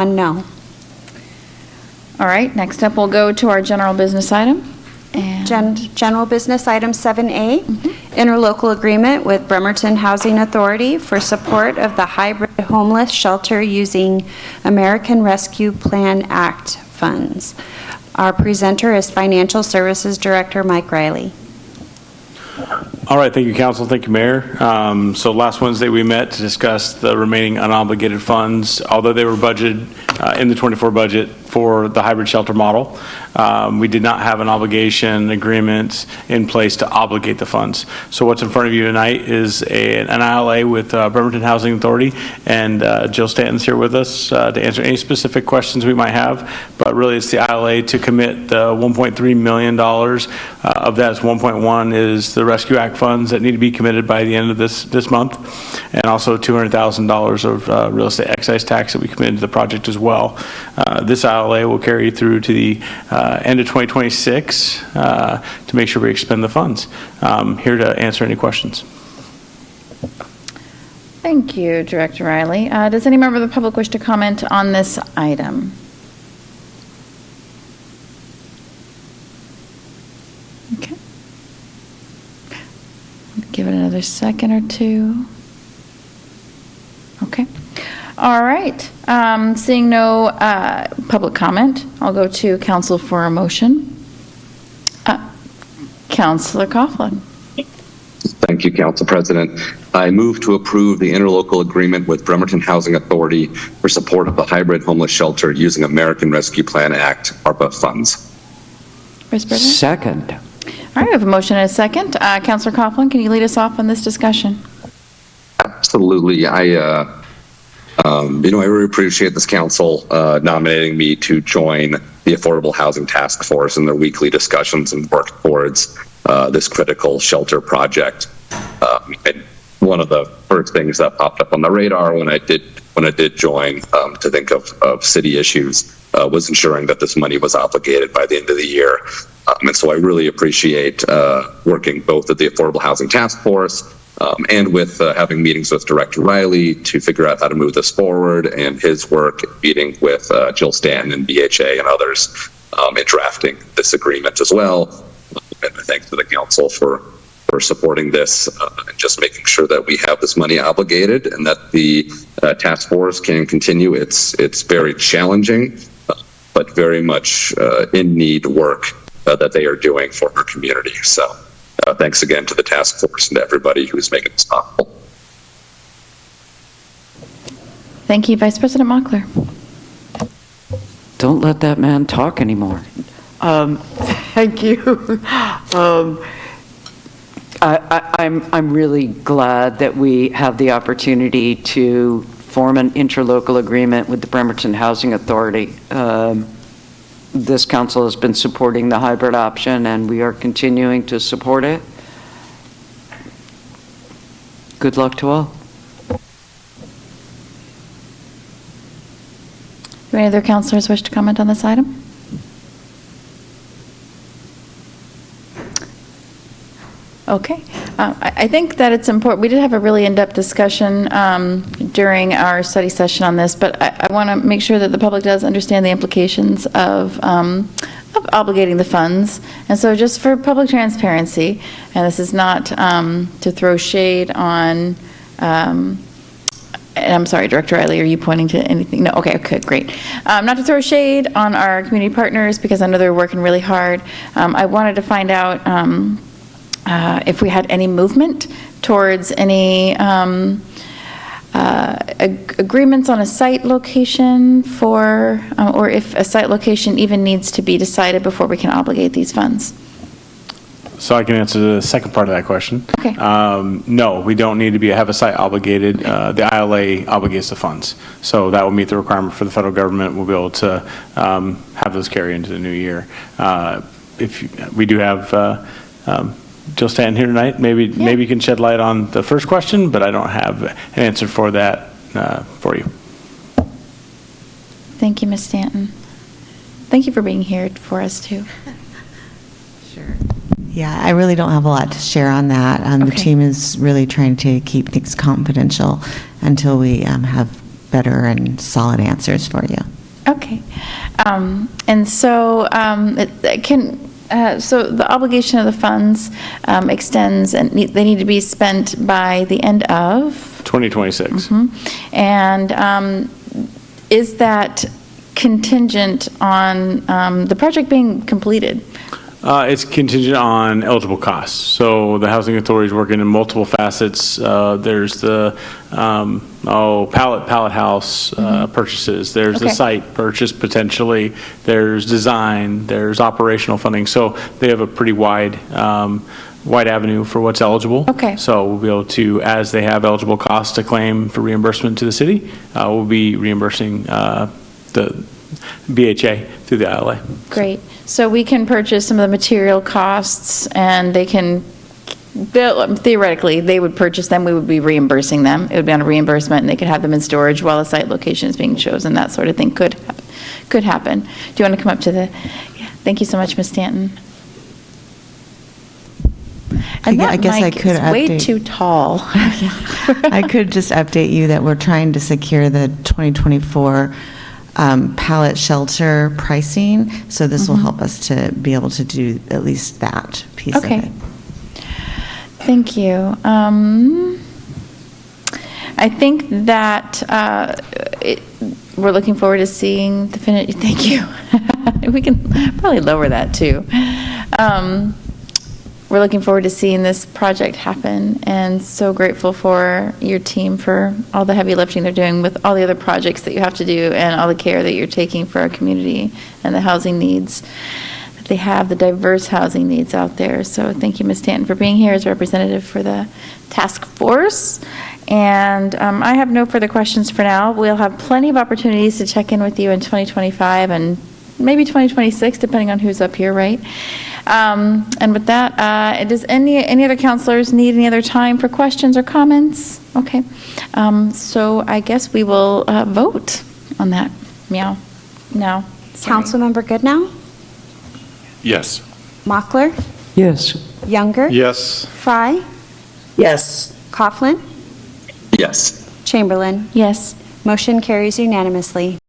No. All right, next up, we'll go to our general business item. And General business item 7A, interlocal agreement with Bremerton Housing Authority for support of the hybrid homeless shelter using American Rescue Plan Act funds. Our presenter is Financial Services Director Mike Riley. All right, thank you, Council. Thank you, Mayor. So last Wednesday we met to discuss the remaining unobligated funds, although they were budgeted in the 24 budget for the hybrid shelter model. We did not have an obligation agreement in place to obligate the funds. So what's in front of you tonight is an ILA with Bremerton Housing Authority, and Jill Stanton's here with us to answer any specific questions we might have. But really, it's the ILA to commit the $1.3 million. Of that, 1.1 is the Rescue Act funds that need to be committed by the end of this month, and also $200,000 of real estate excise tax that we committed to the project as well. This ILA will carry through to the end of 2026 to make sure we expend the funds. Here to answer any questions. thank you, Director Riley. Does any member of the public wish to comment on this item? Okay. Give it another second or two. Okay. All right. Seeing no public comment, I'll go to council for a motion. Councilor Coughlin. Thank you, Council President. I move to approve the interlocal agreement with Bremerton Housing Authority for support of the hybrid homeless shelter using American Rescue Plan Act ARPA funds. Vice President? Second. All right, we have a motion and a second. Councilor Coughlin, can you lead us off on this discussion? Absolutely. I really appreciate this council nominating me to join the Affordable Housing Task Force in their weekly discussions and work towards this critical shelter project. One of the first things that popped up on the radar when I did join to think of city issues was ensuring that this money was obligated by the end of the year. And so I really appreciate working both at the Affordable Housing Task Force and with having meetings with Director Riley to figure out how to move this forward, and his work meeting with Jill Stanton and BHA and others in drafting this agreement as well. And thanks to the council for supporting this and just making sure that we have this money obligated and that the task force can continue its very challenging but very much in need work that they are doing for our community. So thanks again to the task force and to everybody who's making this possible. Thank you, Vice President Mockler. Don't let that man talk anymore. Thank you. I'm really glad that we have the opportunity to form an interlocal agreement with the Bremerton Housing Authority. This council has been supporting the hybrid option, and we are continuing to support it. Good luck to all. Do any other councilors wish to comment on this item? Okay. I think that it's important. We did have a really in-depth discussion during our study session on this, but I want to make sure that the public does understand the implications of obligating the funds. And so just for public transparency, and this is not to throw shade on, and I'm sorry, Director Riley, are you pointing to anything? No, okay, great. Not to throw shade on our community partners, because I know they're working really hard. I wanted to find out if we had any movement towards any agreements on a site location for, or if a site location even needs to be decided before we can obligate these funds. So I can answer the second part of that question. Okay. No, we don't need to have a site obligated. The ILA obligates the funds. So that will meet the requirement for the federal government. We'll be able to have those carry into the new year. We do have Jill Stanton here tonight. Maybe you can shed light on the first question, but I don't have an answer for that for you. Thank you, Ms. Stanton. Thank you for being here for us too. Sure. Yeah, I really don't have a lot to share on that. The Okay. team is really trying to keep things confidential until we have better and solid answers for you. Okay. And so so the obligation of the funds extends, and they need to be spent by the end of? 2026. And is that contingent on the project being completed? It's contingent on eligible costs. So the Housing Authority is working in multiple facets. There's the pallet house purchases. There's the Okay. site purchase potentially. There's design. There's operational funding. So they have a pretty wide avenue for what's eligible. Okay. So we'll be able to, as they have eligible costs to claim for reimbursement to the city, we'll be reimbursing the BHA through the ILA. Great. So we can purchase some of the material costs, and they can, theoretically, they would purchase them, we would be reimbursing them. It would be on a reimbursement, and they could have them in storage while a site location is being chosen. That sort of thing could happen. Do you want to come up to the, yeah, thank you so much, Ms. Stanton. And I that guess I mic could is way update. too tall. I could just update you that we're trying to secure the 2024 pallet shelter pricing, so this will help us to be able to do at least that piece of Okay. it. Thank you. I think that we're looking forward to seeing the finish. Thank you. We can probably lower that too. We're looking forward to seeing this project happen, and so grateful for your team for all the heavy lifting they're doing with all the other projects that you have to do and all the care that you're taking for our community and the housing needs that they have, the diverse housing needs out there. So thank you, Ms. Stanton, for being here as representative for the task force. And I have no further questions for now. We'll have plenty of opportunities to check in with you in 2025 and maybe 2026, depending on who's up here, right? And with that, does any other counselors need any other time for questions or comments? Okay. So I guess we will vote on that. Meow. No. Sorry. Councilmember Goodnow? Yes. Mockler? Yes. Younger? Yes. Fry? Yes. Coughlin? Yes. Chamberlain? Yes. Motion carries unanimously.